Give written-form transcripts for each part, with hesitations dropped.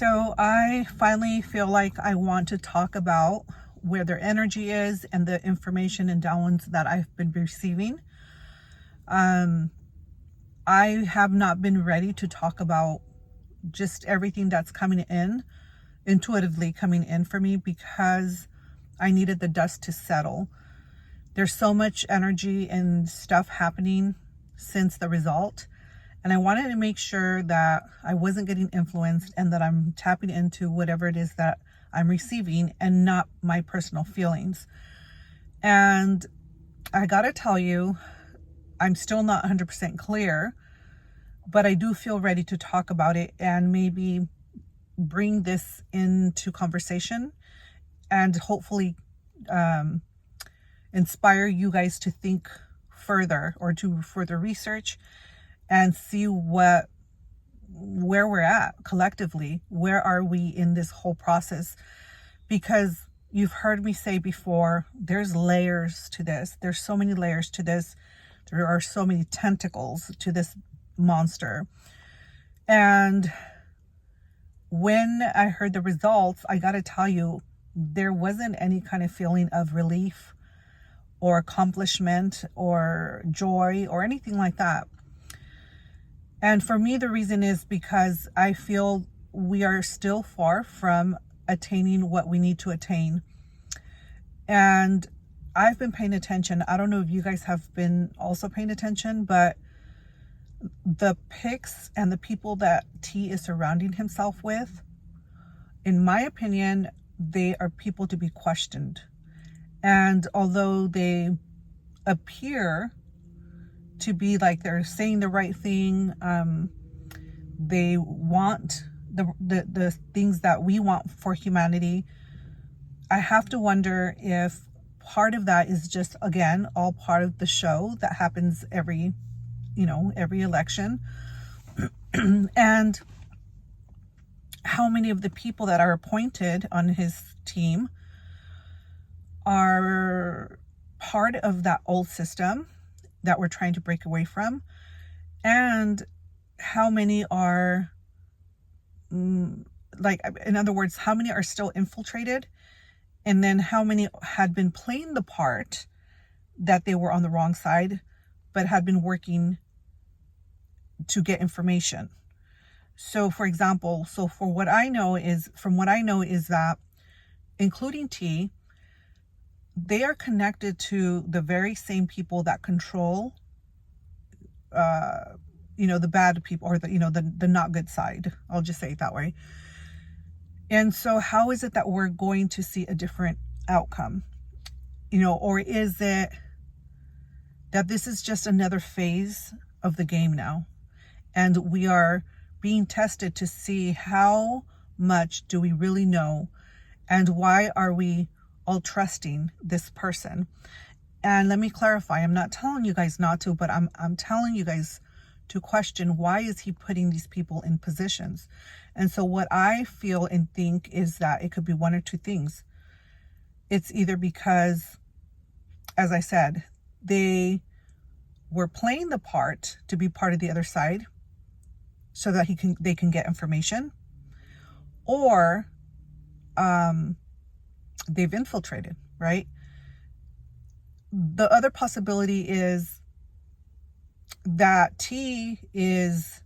So I finally feel like I want to talk about where their energy is and the information and downloads that I've been receiving. I have not been ready to talk about just everything that's coming in, intuitively coming in for me, because I needed the dust to settle. There's so much energy and stuff happening since the result. And I wanted to make sure that I wasn't getting influenced and that I'm tapping into whatever it is that I'm receiving and not my personal feelings. And I gotta tell you, I'm still not 100% clear, but I do feel ready to talk about it and maybe bring this into conversation and hopefully inspire you guys to think further or to further research and see where we're at collectively. Where are we in this whole process? Because you've heard me say before, there's layers to this. There's so many layers to this. There are so many tentacles to this monster. And when I heard the results, I got to tell you, there wasn't any kind of feeling of relief or accomplishment or joy or anything like that. And for me, the reason is because I feel we are still far from attaining what we need to attain. And I've been paying attention. I don't know if you guys have been also paying attention, but the pics and the people that T is surrounding himself with, in my opinion, they are people to be questioned. And although they appear to be like they're saying the right thing, they want the things that we want for humanity, I have to wonder if part of that is just, again, all part of the show that happens every election. And how many of the people that are appointed on his team are part of that old system that we're trying to break away from, and how many are in other words, how many are still infiltrated, and then how many had been playing the part that they were on the wrong side but had been working to get information. So for example, from what I know is that, including T, they are connected to the very same people that control, the bad people, or the not good side. I'll just say it that way. And so how is it that we're going to see a different outcome? Or is it that this is just another phase of the game now? And we are being tested to see how much do we really know, and why are we all trusting this person. And let me clarify, I'm not telling you guys not to, but I'm telling you guys to question, why is he putting these people in positions? And so what I feel and think is that it could be one or two things. It's either because, as I said, they were playing the part to be part of the other side so that they can get information, or they've infiltrated, right? The other possibility is that T is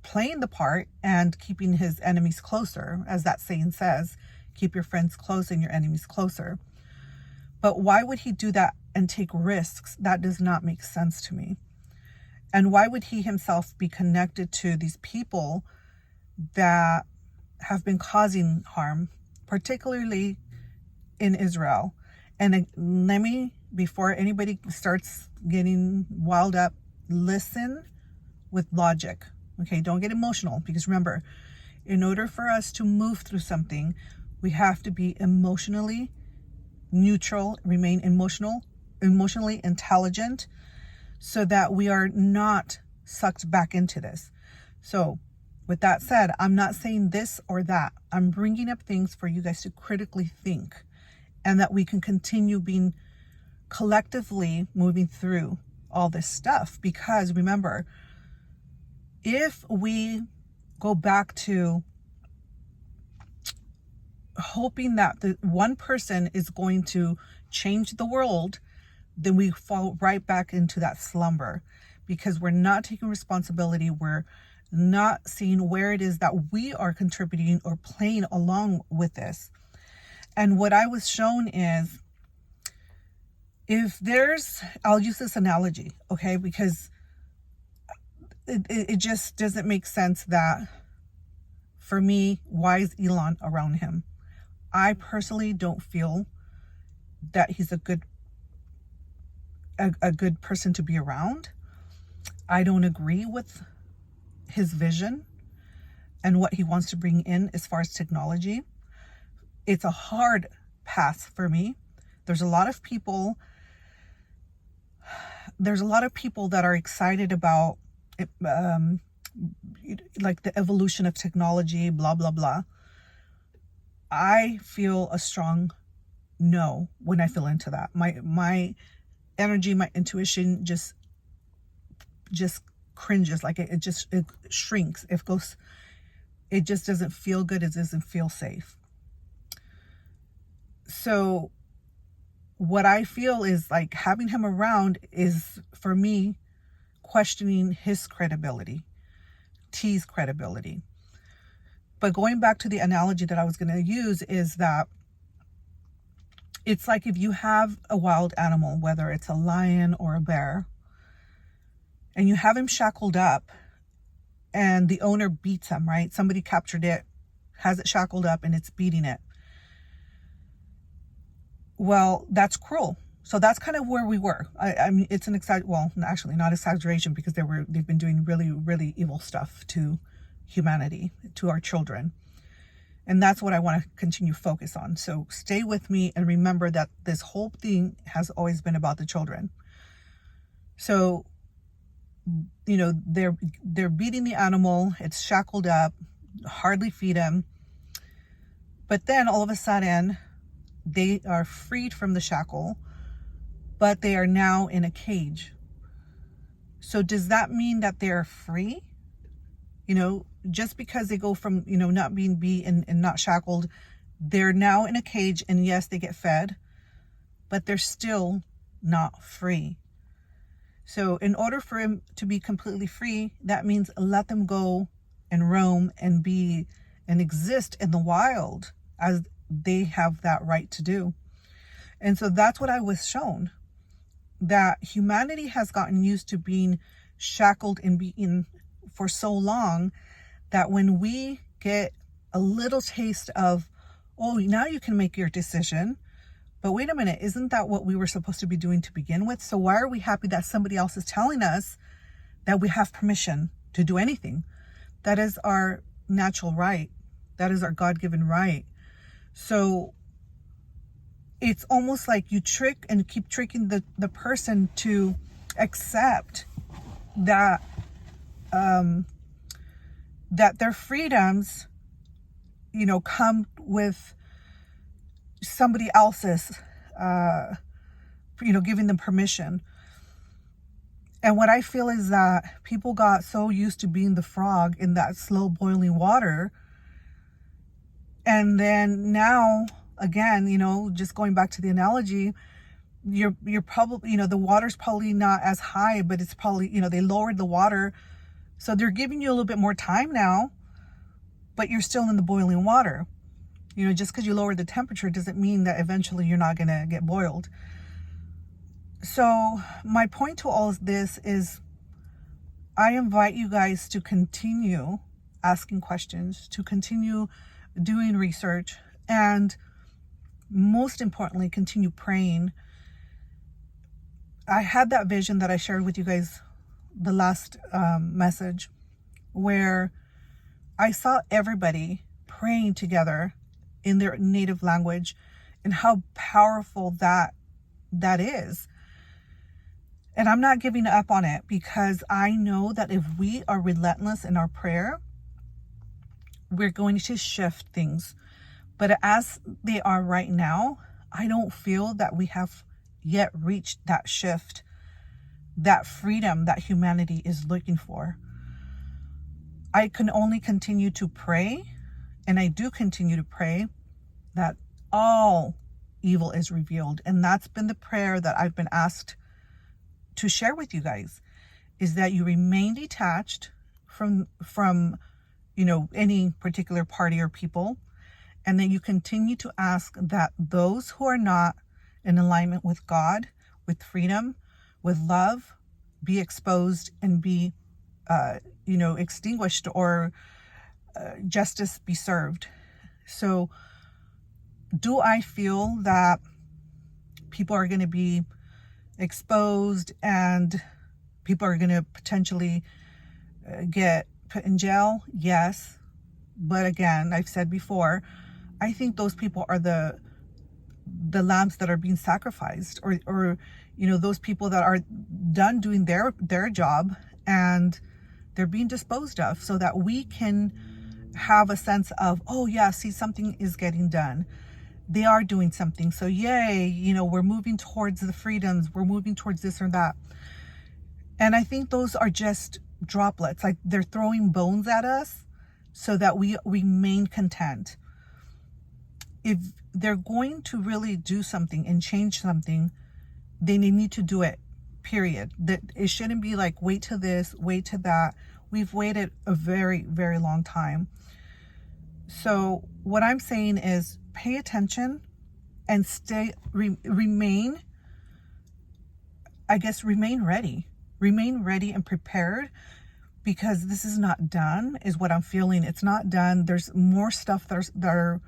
playing the part and keeping his enemies closer, as that saying says, keep your friends close and your enemies closer. But why would he do that and take risks? That does not make sense to me. And why would he himself be connected to these people that have been causing harm, particularly in Israel? And let me, before anybody starts getting wild up, listen with logic. Okay, don't get emotional, because remember, in order for us to move through something, we have to be emotionally neutral, remain emotionally intelligent, so that we are not sucked back into this. So with that said, I'm not saying this or that. I'm bringing up things for you guys to critically think, and that we can continue being collectively moving through all this stuff. Because remember, if we go back to hoping that the one person is going to change the world, then we fall right back into that slumber, because we're not taking responsibility. We're not seeing where it is that we are contributing or playing along with this. And what I was shown is, if there's, I'll use this analogy, okay, because it just doesn't make sense that, for me, why is Elon around him? I personally don't feel that he's a good person to be around. I don't agree with his vision and what he wants to bring in as far as technology. It's a hard pass for me. There's a lot of people that are excited about it, like the evolution of technology, blah, blah, blah. I feel a strong no when I feel into that. My energy, my intuition just cringes. Like it shrinks. It just doesn't feel good. It doesn't feel safe. So what I feel is like having him around is, for me, questioning his credibility, T's credibility. But going back to the analogy that I was going to use is that it's like if you have a wild animal, whether it's a lion or a bear, and you have him shackled up and the owner beats him, right? Somebody captured it, has it shackled up, and it's beating it. Well, that's cruel. So that's kind of where we were. I mean, it's an actually not exaggeration, because they've been doing really, really evil stuff to humanity, to our children. And that's what I want to continue focus on. So stay with me and remember that this whole thing has always been about the children. So, you know, they're beating the animal, it's shackled up, hardly feed him. But then all of a sudden, they are freed from the shackle, but they are now in a cage. So does that mean that they're free? You know, just because they go from, you know, not being beat and not shackled, they're now in a cage, and yes, they get fed, but they're still not free. So in order for him to be completely free, that means let them go and roam and be and exist in the wild as they have that right to do. And so that's what I was shown, that humanity has gotten used to being shackled and beaten for so long that when we get a little taste of, oh, now you can make your decision, but wait a minute, isn't that what we were supposed to be doing to begin with? So why are we happy that somebody else is telling us that we have permission to do anything? That is our natural right. That is our God-given right. So it's almost like you trick and keep tricking the person to accept that that their freedoms, you know, come with somebody else's, you know, giving them permission. And what I feel is that people got so used to being the frog in that slow boiling water. And then now, again, you know, just going back to the analogy, you're probably, you know, the water's probably not as high, but it's probably, you know, they lowered the water. So they're giving you a little bit more time now, but you're still in the boiling water. You know, just because you lower the temperature doesn't mean that eventually you're not going to get boiled. So my point to all of this is I invite you guys to continue asking questions, to continue doing research, and most importantly, continue praying. I had that vision that I shared with you guys the last message, where I saw everybody praying together in their native language, and how powerful that is. And I'm not giving up on it, because I know that if we are relentless in our prayer, we're going to shift things. But as they are right now, I don't feel that we have yet reached that shift, that freedom that humanity is looking for. I can only continue to pray, and I do continue to pray, that all evil is revealed. And that's been the prayer that I've been asked to share with you guys, is that you remain detached from any particular party or people, and that you continue to ask that those who are not in alignment with God, with freedom, with love, be exposed and be extinguished, or justice be served. So do I feel that people are going to be exposed and people are going to potentially get put in jail? Yes. But again, I've said before, I think those people are the lambs that are being sacrificed, or those people that are done doing their job and they're being disposed of, so that we can have a sense of, oh yeah, see, something is getting done. They are doing something. So yay, we're moving towards the freedoms. We're moving towards this or that. And I think those are just droplets. Like, they're throwing bones at us so that we remain content. If they're going to really do something and change something, then they need to do it, period. That it shouldn't be like, wait to this, wait to that. We've waited a very, very long time. So what I'm saying is, pay attention and remain ready. Remain ready and prepared, because this is not done, is what I'm feeling. It's not done. There's more stuff that are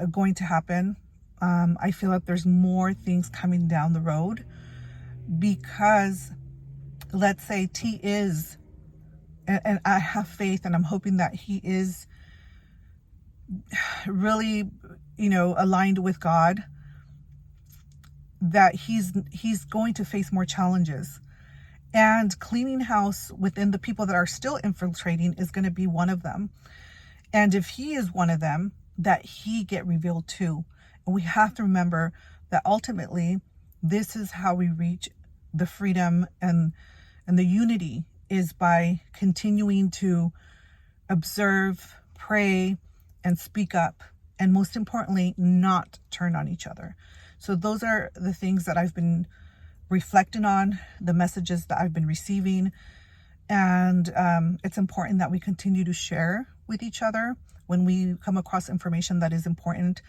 going to happen. I feel like there's more things coming down the road, because let's say T is, and I have faith and I'm hoping that he is really, aligned with God, that he's going to face more challenges. And cleaning house within the people that are still infiltrating is going to be one of them. And if he is one of them, that he get revealed too. And we have to remember that ultimately, this is how we reach the freedom and the unity, is by continuing to observe, pray, and speak up. And most importantly, not turn on each other. So those are the things that I've been reflecting on, the messages that I've been receiving. And it's important that we continue to share with each other when we come across information that is important,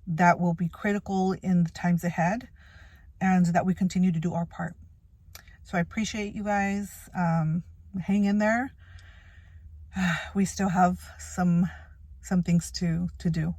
that will be critical in the times ahead, and that we continue to do our part. So I appreciate you guys. Hang in there. We still have some things to do.